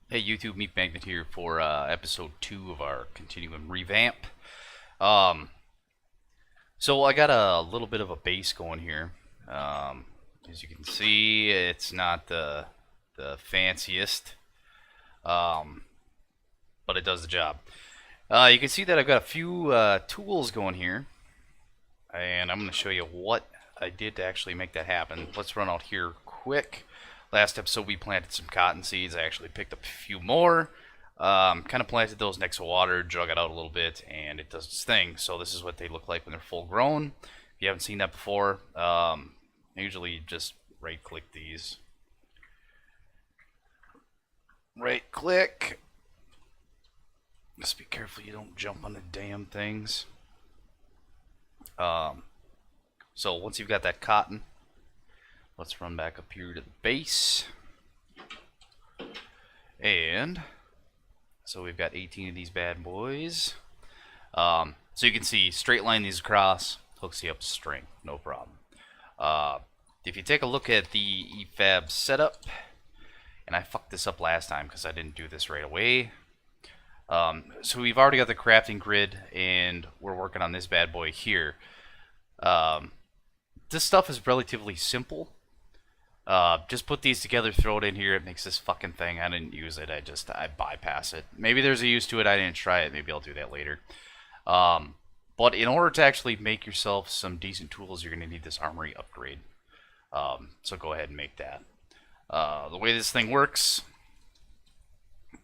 Hey YouTube, Meef Magnet here for episode 2 of our Continuum Revamp. Um, so I got a little bit of a base going here. As you can see, it's not the fanciest, um, but it does the job. You can see that I've got a few tools going here, and I'm going to show you what I did to actually make that happen. Let's run out here quick. Last episode we planted some cotton seeds. I actually picked up a few more. Kind of planted those next to water, drug it out a little bit, and it does its thing. So this is what they look like when they're full grown. If you haven't seen that before, I usually just right click these. Right click. Just be careful you don't jump on the damn things. So once you've got that cotton, let's run back up here to the base. And so we've got 18 of these bad boys. So you can see, straight line these across, hooks you up to string, no problem. If you take a look at the EFAB setup, and I fucked this up last time because I didn't do this right away. So we've already got the crafting grid, and we're working on this bad boy here. This stuff is relatively simple. Just put these together, throw it in here, it makes this fucking thing. I didn't use it, I bypass it. Maybe there's a use to it, I didn't try it, maybe I'll do that later. But in order to actually make yourself some decent tools, you're going to need this armory upgrade. So go ahead and make that. The way this thing works,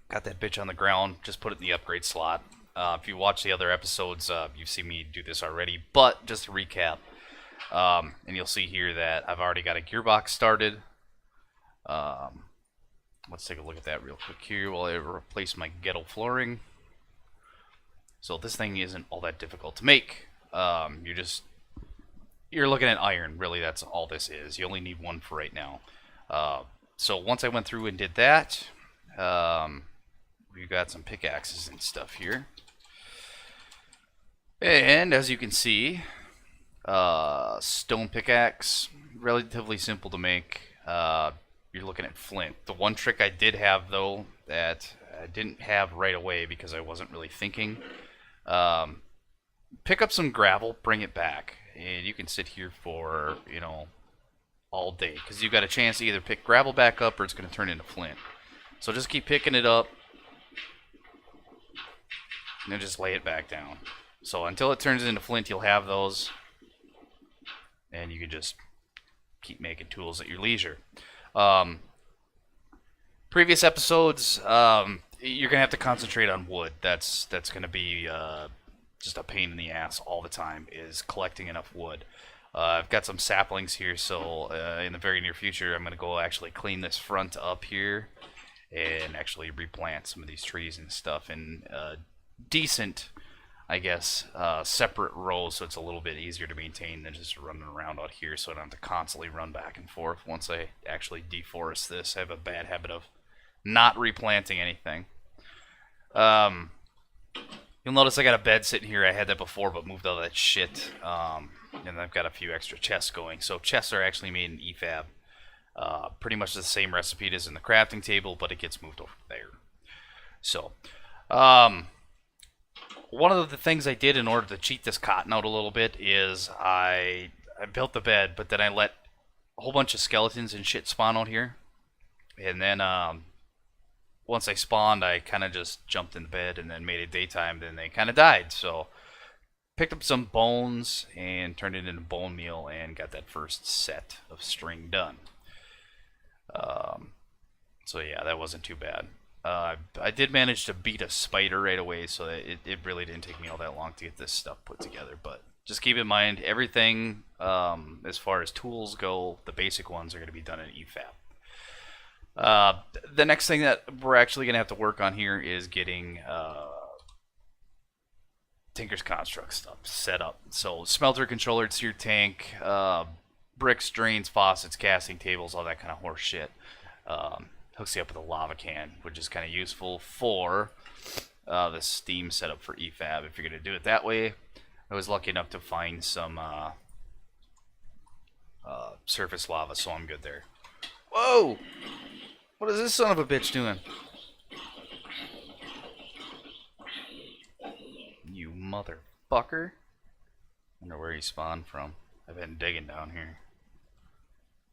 got that bitch on the ground, just put it in the upgrade slot. If you watch the other episodes, you've seen me do this already, but just to recap, and you'll see here that I've already got a gearbox started. Let's take a look at that real quick here while I replace my ghetto flooring. So this thing isn't all that difficult to make. You're looking at iron, really, that's all this is. You only need one for right now. So once I went through and did that, we've got some pickaxes and stuff here. And as you can see, stone pickaxe, relatively simple to make. You're looking at flint. The one trick I did have, though, that I didn't have right away because I wasn't really thinking, pick up some gravel, bring it back, and you can sit here for, you know, all day, because you've got a chance to either pick gravel back up or it's going to turn into flint. So just keep picking it up and then just lay it back down. So until it turns into flint, you'll have those, and you can just keep making tools at your leisure. Previous episodes, you're gonna have to concentrate on wood. That's gonna be just a pain in the ass all the time, is collecting enough wood. I've got some saplings here, so in the very near future I'm gonna go actually clean this front up here and actually replant some of these trees and stuff in decent, I guess, separate rows, so it's a little bit easier to maintain than just running around out here, so I don't have to constantly run back and forth once I actually deforest this. I have a bad habit of not replanting anything. You'll notice I got a bed sitting here. I had that before, but moved all that shit. And I've got a few extra chests going. So chests are actually made in EFAB. Pretty much the same recipe as in the crafting table, but it gets moved over there. So, one of the things I did in order to cheat this cotton out a little bit is I built the bed, but then I let a whole bunch of skeletons and shit spawn out here. And then once they spawned, I kind of just jumped in the bed and then made it daytime, then they kind of died. So picked up some bones and turned it into bone meal and got that first set of string done. So yeah, that wasn't too bad. I did manage to beat a spider right away, so it really didn't take me all that long to get this stuff put together. But just keep in mind, everything as far as tools go, the basic ones are going to be done in EFAB. The next thing that we're actually going to have to work on here is getting Tinker's Construct stuff set up. So smelter controller, sear tank, bricks, drains, faucets, casting tables, all that kind of horse shit. Hooks you up with a lava can, which is kind of useful for the steam setup for EFAB if you're going to do it that way. I was lucky enough to find some surface lava, so I'm good there. Whoa! What is this son of a bitch doing? motherfucker. Wonder where he spawned from. I've been digging down here.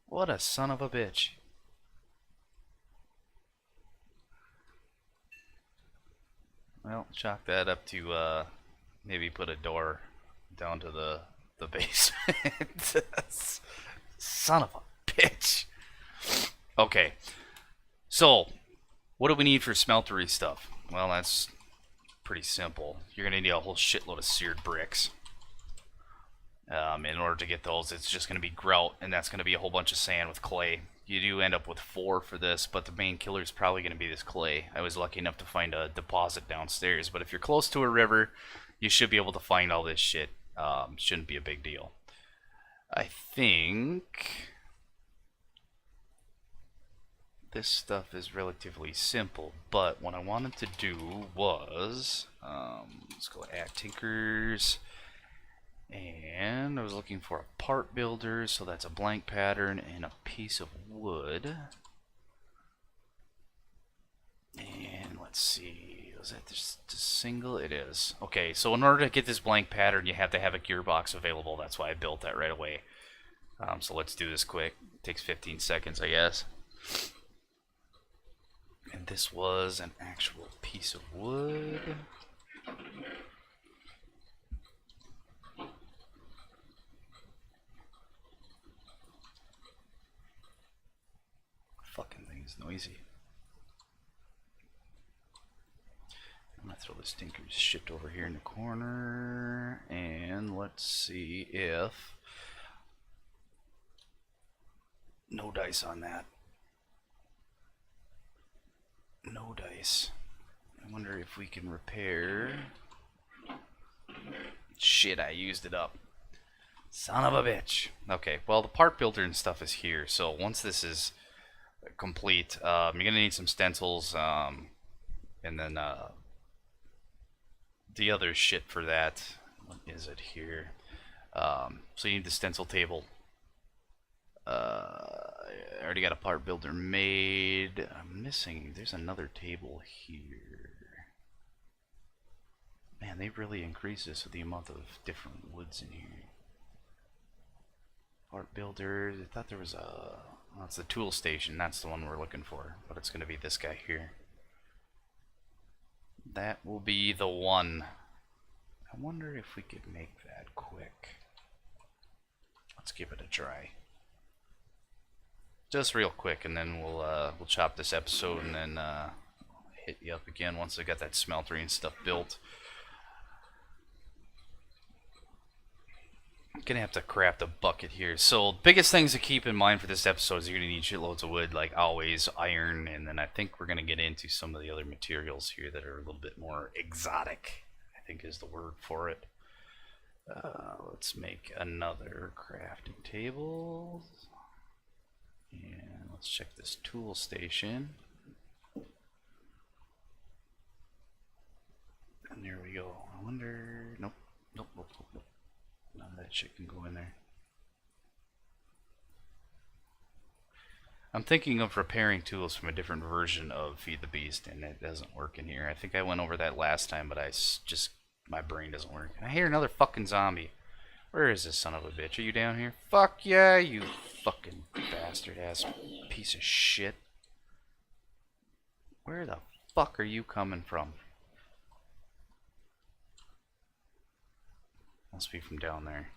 What a son of a bitch. Well, chalk that up to maybe put a door down to the basement. Son of a bitch. Okay. So, what do we need for smeltery stuff? Well, that's pretty simple. You're going to need a whole shitload of seared bricks. In order to get those, it's just going to be grout, and that's going to be a whole bunch of sand with clay. You do end up with 4 for this, but the main killer is probably going to be this clay. I was lucky enough to find a deposit downstairs, but if you're close to a river, you should be able to find all this shit. Shouldn't be a big deal. I think this stuff is relatively simple, but what I wanted to do was, let's go at Tinkers. And I was looking for a part builder, so that's a blank pattern and a piece of wood. And let's see, was that just a single? It is. Okay, so in order to get this blank pattern, you have to have a gearbox available. That's why I built that right away. So let's do this quick. It takes 15 seconds, I guess. And this was an actual piece of wood. Fucking thing is noisy. I'm gonna throw this Tinker's shit over here in the corner, and let's see if no dice on that. No dice. I wonder if we can repair. Shit, I used it up. Son of a bitch. Okay, well the part builder and stuff is here, so once this is complete, you're gonna need some stencils, and then the other shit for that. What is it here? So you need the stencil table. I already got a part builder made. I'm missing. There's another table here. Man, they really increased this with the amount of different woods in here. Part builder. I thought there was a. Well, it's the tool station. That's the one we're looking for. But it's going to be this guy here. That will be the one. I wonder if we could make that quick. Let's give it a try. Just real quick, and then we'll chop this episode, and then hit you up again once I got that smeltery and stuff built. I'm gonna have to craft a bucket here. So biggest things to keep in mind for this episode is you're gonna need shitloads of wood, like always, iron, and then I think we're gonna get into some of the other materials here that are a little bit more exotic, I think is the word for it. Let's make another crafting table. And let's check this tool station. And there we go. I wonder. Nope. Nope. Nope. Nope. Nope. None of that shit can go in there. I'm thinking of repairing tools from a different version of Feed the Beast, and it doesn't work in here. I think I went over that last time, but my brain doesn't work. I hear another fucking zombie. Where is this son of a bitch? Are you down here? Fuck yeah, you fucking bastard ass piece of shit. Where the fuck are you coming from? Must be from down there.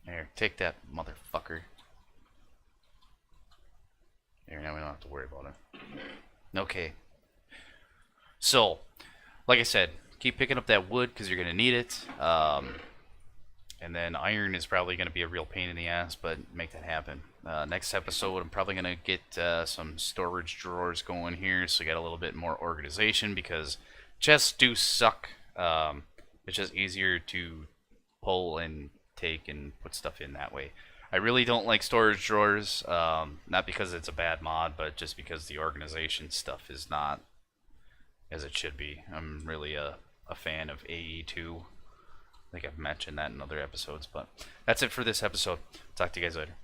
There, take that, motherfucker. There, now we don't have to worry about it. Okay. So, like I said, keep picking up that wood because you're going to need it. And then iron is probably going to be a real pain in the ass, but make that happen. Next episode, I'm probably going to get some storage drawers going here so you got a little bit more organization because chests do suck. It's just easier to pull and take and put stuff in that way. I really don't like storage drawers, not because it's a bad mod, but just because the organization stuff is not as it should be. I'm really a fan of AE2. I think I've mentioned that in other episodes, but that's it for this episode. Talk to you guys later.